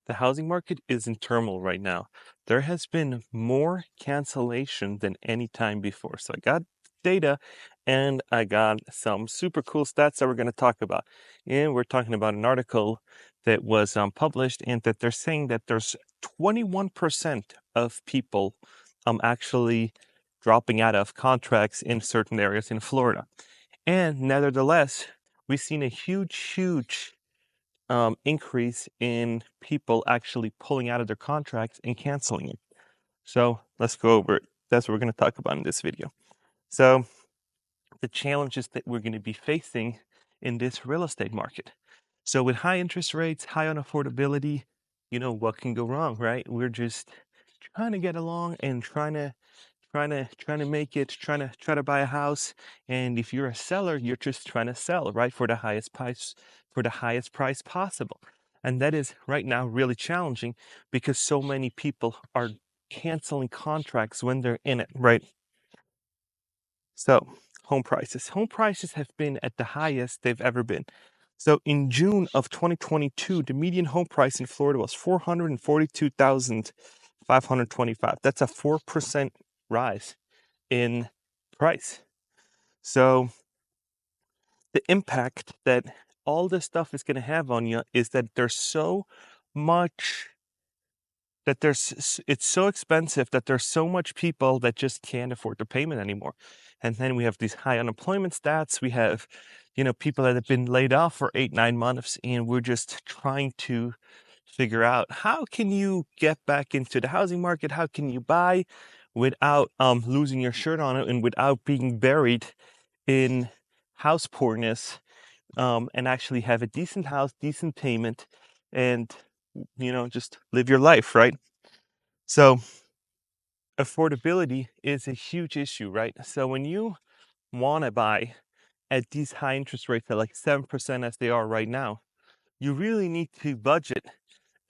The housing market is in turmoil right now. There has been more cancellation than any time before. So I got data and I got some super cool stats that we're going to talk about. And we're talking about an article that was published and that they're saying that there's 21% of people actually dropping out of contracts in certain areas in Florida. And nevertheless, we've seen a huge increase in people actually pulling out of their contracts and canceling it. So let's go over it. That's what we're going to talk about in this video. So the challenges that we're going to be facing in this real estate market. So with high interest rates, high unaffordability, what can go wrong, right? We're just trying to get along and trying to make it, try to buy a house. And if you're a seller, you're just trying to sell, right, for the highest price possible. And that is right now really challenging because so many people are canceling contracts when they're in it, right? So home prices have been at the highest they've ever been. So in June of 2022, the median home price in Florida was 442,525. That's a 4% rise in price. So the impact that all this stuff is going to have on you is that there's so much it's so expensive that there's so much people that just can't afford the payment anymore. And then we have these high unemployment stats. We have, people that have been laid off for 8-9 months, and we're just trying to figure out how can you get back into the housing market? How can you buy without losing your shirt on it and without being buried in house poorness, and actually have a decent house, decent payment, and just live your life, right? So affordability is a huge issue, right? So when you want to buy at these high interest rates at like 7% as they are right now, you really need to budget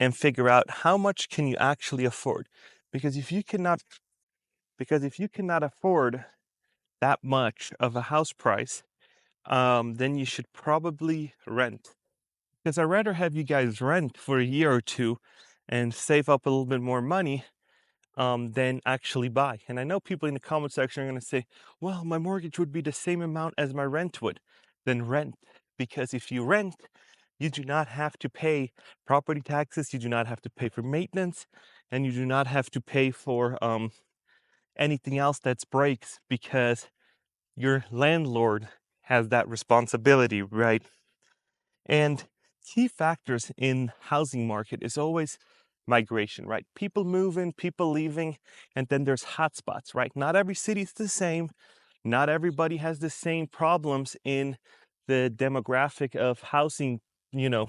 and figure out how much can you actually afford. Because if you cannot afford that much of a house price, then you should probably rent. Because I'd rather have you guys rent for a year or two and save up a little bit more money than actually buy. And I know people in the comment section are going to say, well, my mortgage would be the same amount as my rent would. Then rent. Because if you rent, you do not have to pay property taxes, you do not have to pay for maintenance, and you do not have to pay for anything else that breaks because your landlord has that responsibility, right? And key factors in housing market is always migration, right? People moving, people leaving, and then there's hotspots, right? Not every city is the same. Not everybody has the same problems in the demographic of housing,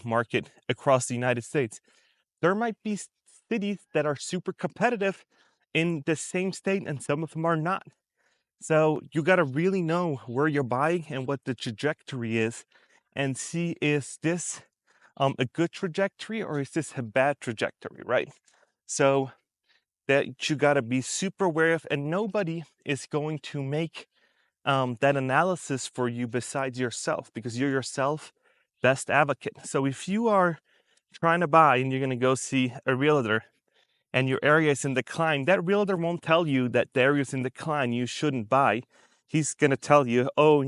market across the United States. There might be cities that are super competitive in the same state, and some of them are not. So you got to really know where you're buying and what the trajectory is, and see, is this a good trajectory or is this a bad trajectory, right? So that you got to be super aware of, and nobody is going to make that analysis for you besides yourself, because you're yourself best advocate. So if you are trying to buy and you're going to go see a realtor and your area is in decline, that realtor won't tell you that the area is in decline, you shouldn't buy. He's going to tell you, oh,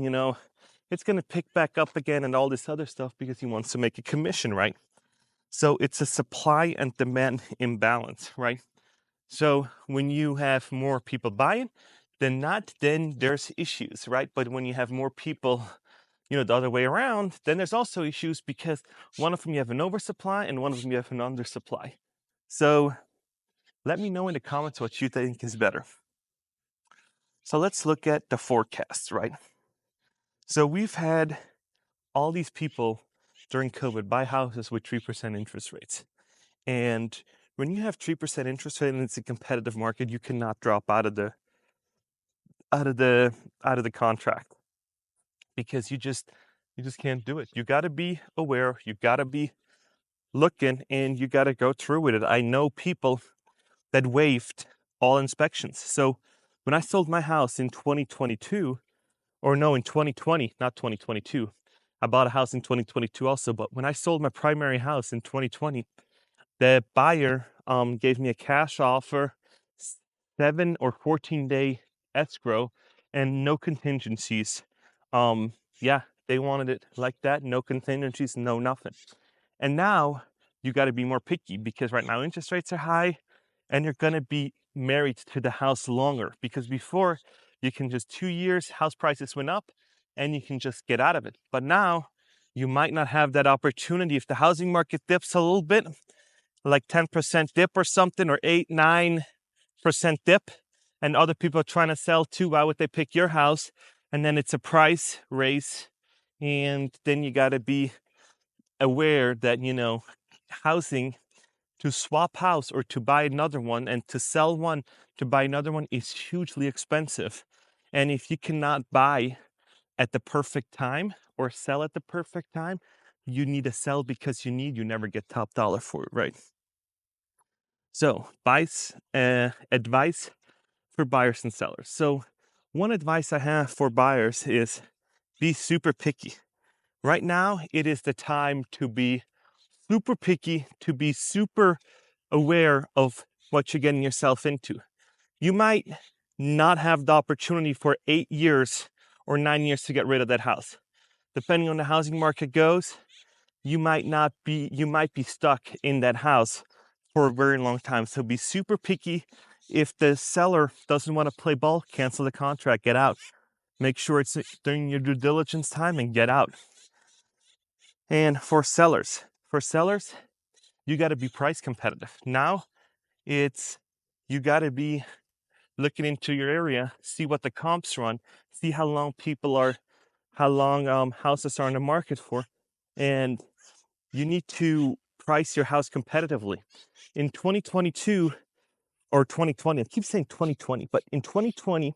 it's going to pick back up again and all this other stuff because he wants to make a commission, right? So it's a supply and demand imbalance, right? So when you have more people buying than not, then there's issues, right? But when you have more people, the other way around, then there's also issues because one of them you have an oversupply and one of them you have an undersupply. So let me know in the comments what you think is better. So let's look at the forecasts, right? So we've had all these people during COVID buy houses with 3% interest rates. And when you have 3% interest rate and it's a competitive market, you cannot drop out of the contract, because you just can't do it. You got to be aware, you got to be looking, and you got to go through with it. I know people that waived all inspections. So when I sold my house in 2022, or no, in 2020, not 2022, I bought a house in 2022 also, but when I sold my primary house in 2020, The buyer gave me a cash offer, 7 or 14 day escrow, and no contingencies. Yeah, they wanted it like that, no contingencies, no nothing. And now you got to be more picky because right now interest rates are high and you're going to be married to the house longer, because before you can just 2 years, house prices went up and you can just get out of it. But now you might not have that opportunity. If the housing market dips a little bit, like 10% dip or something, or 8-9% dip, and other people are trying to sell too, why would they pick your house? And then it's a price race. And then you got to be aware that, housing, to swap house or to buy another one, and to sell one to buy another one, is hugely expensive. And if you cannot buy at the perfect time or sell at the perfect time, you need to sell because you never get top dollar for it, right? So, advice for buyers and sellers. So, one advice I have for buyers is be super picky. Right now, it is the time to be super picky, to be super aware of what you're getting yourself into. You might not have the opportunity for 8 years or 9 years to get rid of that house. Depending on the housing market goes, you might be stuck in that house for a very long time. So be super picky. If the seller doesn't want to play ball, cancel the contract, get out. Make sure it's during your due diligence time and get out. And for sellers, you got to be price competitive. Now you got to be looking into your area, see what the comps run, see how long houses are on the market for, and you need to price your house competitively. In 2022 or 2020, I keep saying 2020, but in 2020,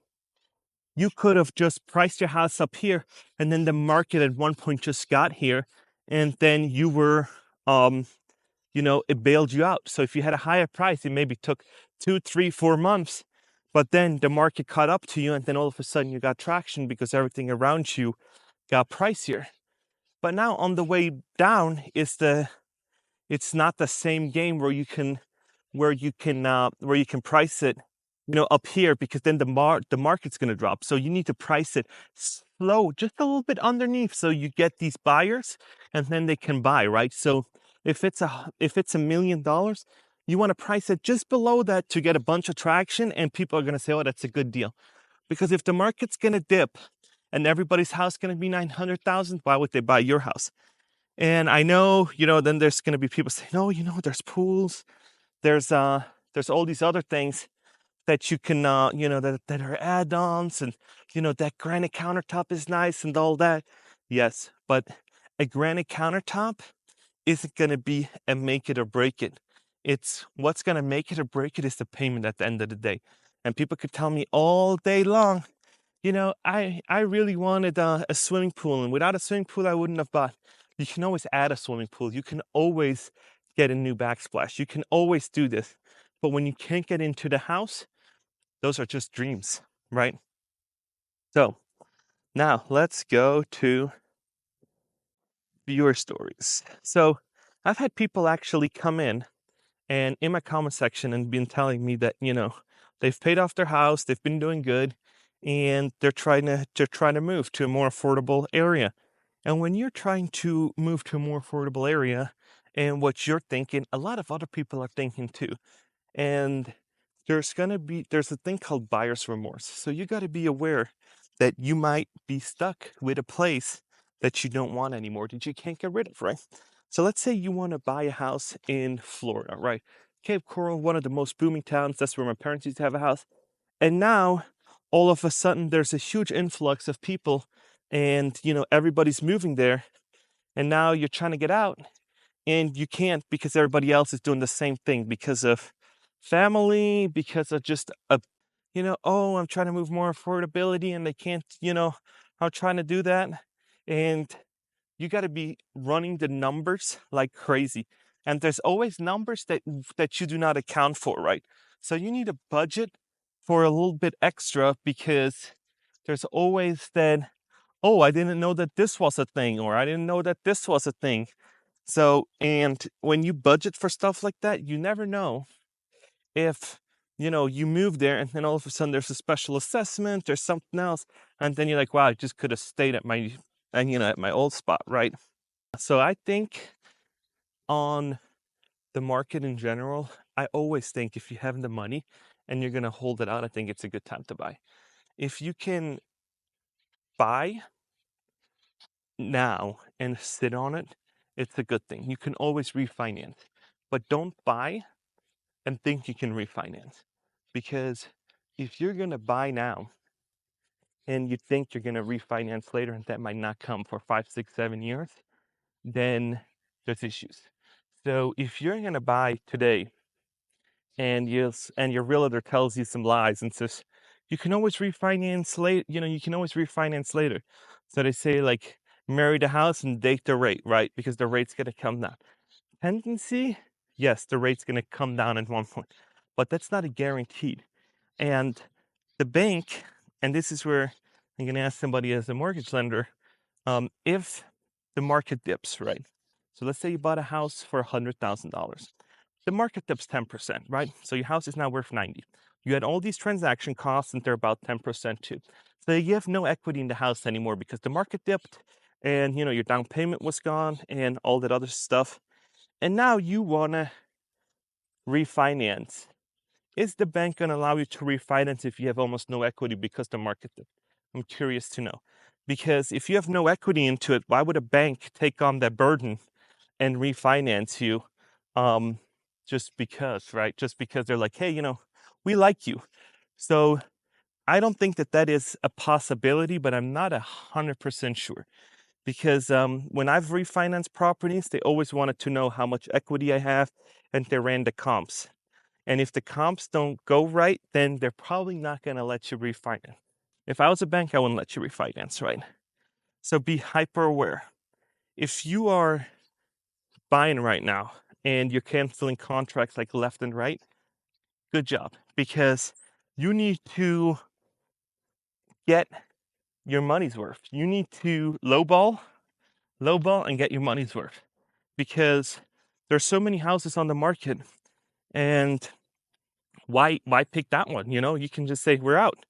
you could have just priced your house up here, and then the market at one point just got here, and then you were, it bailed you out. So if you had a higher price, it maybe took 2, 3, 4 months, but then the market caught up to you, and then all of a sudden you got traction because everything around you got pricier. But now on the way down it's not the same game where you can price it, up here, because then the market's going to drop. So you need to price it slow, just a little bit underneath, so you get these buyers, and then they can buy, right? So if it's $1 million, you want to price it just below that to get a bunch of traction, and people are going to say, "Oh, that's a good deal." Because if the market's going to dip and everybody's house going to be 900,000, why would they buy your house? And I know, then there's going to be people saying, "No, there's pools, there's all these other things that you can, that are add-ons, and that granite countertop is nice and all that." Yes, but a granite countertop isn't going to be a make it or break it. It's what's going to make it or break it is the payment at the end of the day. And people could tell me all day long, I really wanted a swimming pool, and without a swimming pool, I wouldn't have bought. You can always add a swimming pool. You can always get a new backsplash. You can always do this. But when you can't get into the house, those are just dreams, right? So now let's go to viewer stories. So I've had people actually come in my comment section and been telling me that, they've paid off their house, they've been doing good, and they're trying to move to a more affordable area. And when you're trying to move to a more affordable area, and what you're thinking, a lot of other people are thinking too. And there's a thing called buyer's remorse. So you got to be aware that you might be stuck with a place that you don't want anymore, that you can't get rid of, right? So let's say you want to buy a house in Florida, right? Cape Coral, one of the most booming towns. That's where my parents used to have a house. And now, all of a sudden, there's a huge influx of people, and everybody's moving there. And now you're trying to get out, and you can't because everybody else is doing the same thing, because of family, because of just oh, I'm trying to move more affordability, and they can't. I'm trying to do that, and you got to be running the numbers like crazy. And there's always numbers that you do not account for, right? So you need a budget for a little bit extra, because there's always that, "Oh, I didn't know that this was a thing," or "I didn't know that this was a thing." So, and when you budget for stuff like that, you never know if, you move there and then all of a sudden there's a special assessment or something else. And then you're like, wow, I just could have stayed at at my old spot, right? So I think on the market in general, I always think if you have the money and you're going to hold it out, I think it's a good time to buy. If you can buy now and sit on it, it's a good thing. You can always refinance, but don't buy and think you can refinance. Because if you're going to buy now and you think you're going to refinance later and that might not come for 5, 6, 7 years, then there's issues. So if you're going to buy today and your realtor tells you some lies and says you can always refinance later, you can always refinance later. So they say like marry the house and date the rate, right? Because the rate's going to come down. Tendency, yes, the rate's going to come down at one point, but that's not a guaranteed. And the bank, and this is where I'm going to ask somebody as a mortgage lender, if the market dips, right? So let's say you bought a house for $100,000. The market dips 10%, right? So your house is now worth 90. You had all these transaction costs and they're about 10% too. So you have no equity in the house anymore because the market dipped and your down payment was gone and all that other stuff. And now you want to refinance. Is the bank going to allow you to refinance if you have almost no equity because the market dipped? I'm curious to know. Because if you have no equity into it, why would a bank take on that burden and refinance you just because, right? Just because they're like, hey, we like you. So I don't think that is a possibility, but I'm not 100% sure. Because when I've refinanced properties, they always wanted to know how much equity I have, and they ran the comps. And if the comps don't go right, then they're probably not going to let you refinance. If I was a bank, I wouldn't let you refinance, right? So be hyper aware. If you are buying right now and you're canceling contracts like left and right, good job, because you need to get your money's worth. You need to lowball, and get your money's worth, because there's so many houses on the market, and why pick that one? You can just say we're out.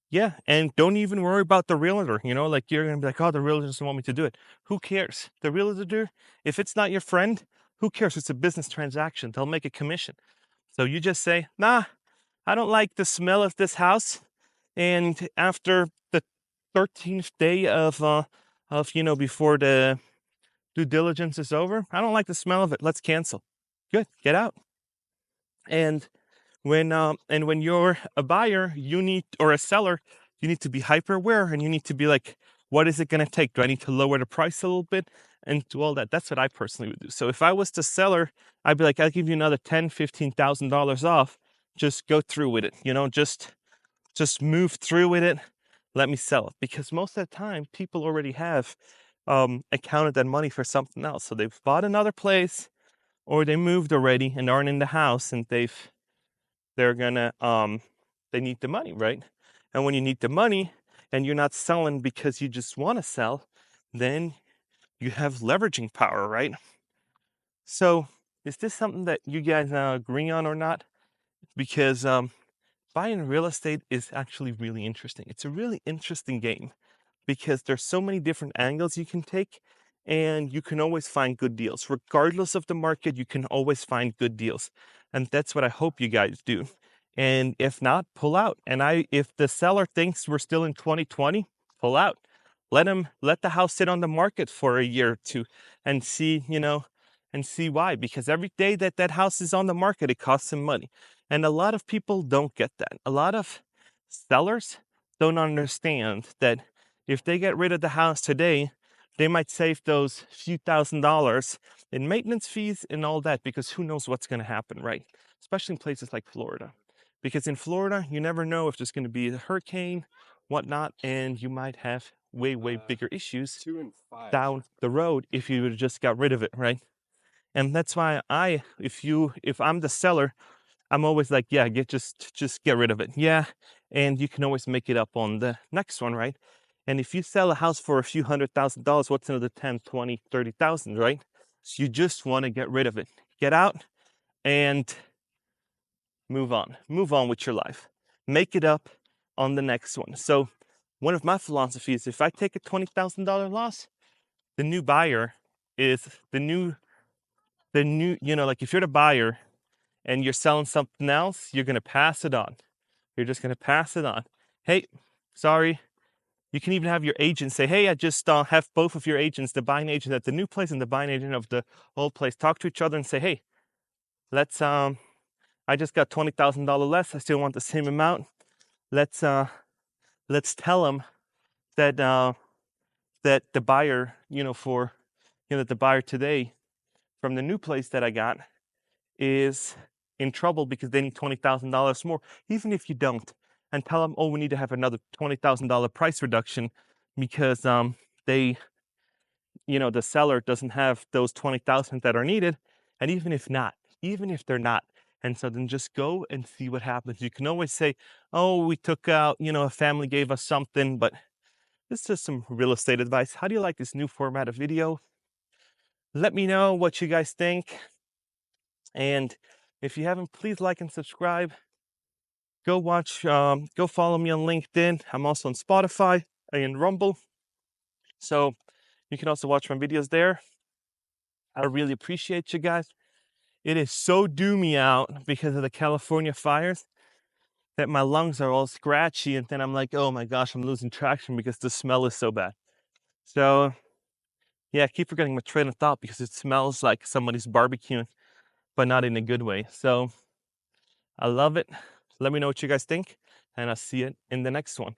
Yeah, and don't even worry about the realtor. Like you're gonna be like, oh, the realtor doesn't want me to do it. Who cares? The realtor, if it's not your friend, who cares? It's a business transaction. They'll make a commission. So you just say, nah, I don't like the smell of this house. And after the 13th day before the due diligence is over, I don't like the smell of it. Let's cancel. Good, get out. And when you're a buyer, or a seller, you need to be hyper aware, and you need to be like, what is it going to take? Do I need to lower the price a little bit and do all that? That's what I personally would do. So if I was the seller, I'd be like, I'll give you another $10,000-$15,000 off. Just go through with it. Just move through with it. Let me sell it, because most of the time people already have accounted that money for something else. So they've bought another place, or they moved already and aren't in the house, and they're gonna they need the money, right? And when you need the money and you're not selling because you just want to sell, then you have leveraging power, right? So is this something that you guys agree on or not? Because buying real estate is actually really interesting. It's a really interesting game, because there's so many different angles you can take, and you can always find good deals. Regardless of the market, you can always find good deals. And that's what I hope you guys do. And if not, pull out. And if the seller thinks we're still in 2020, pull out. Let the house sit on the market for a year or two and see why. Because every day that that house is on the market, it costs some money. And a lot of people don't get that. A lot of sellers don't understand that if they get rid of the house today, they might save those few $1,000s in maintenance fees and all that, because who knows what's going to happen, right? Especially in places like Florida. Because in Florida, you never know if there's going to be a hurricane, whatnot, and you might have way bigger issues down the road if you would just got rid of it, right? And that's why if I'm the seller, I'm always like, yeah, just get rid of it. Yeah. And you can always make it up on the next one, right? And if you sell a house for a few $100,000, what's another 10, 20, 30,000, right? So you just want to get rid of it. Get out and move on. Move on with your life. Make it up on the next one. So one of my philosophies, if I take a $20,000 loss, the new buyer is the new, like if you're the buyer and you're selling something else, you're going to pass it on. You're just going to pass it on. Hey, sorry. You can even have your agent say, hey, I just have both of your agents, the buying agent at the new place and the buying agent of the old place, talk to each other and say, hey, let's, I just got $20,000 less. I still want the same amount. Let's tell them that, that the buyer, that the buyer today from the new place that I got is in trouble because they need $20,000 more, even if you don't, and tell them, oh, we need to have another $20,000 price reduction because they, the seller doesn't have those 20,000 that are needed, and even if they're not, and so then just go and see what happens. You can always say, oh, we took out, a family gave us something, but this is just some real estate advice. How do you like this new format of video? Let me know what you guys think. And if you haven't, please like and subscribe. Go follow me on LinkedIn. I'm also on Spotify and Rumble. So you can also watch my videos there. I really appreciate you guys. It is so doomy out because of the California fires that my lungs are all scratchy. And then I'm like, oh my gosh, I'm losing traction because the smell is so bad. So yeah, I keep forgetting my train of thought because it smells like somebody's barbecuing, but not in a good way. So I love it. Let me know what you guys think, and I'll see you in the next one.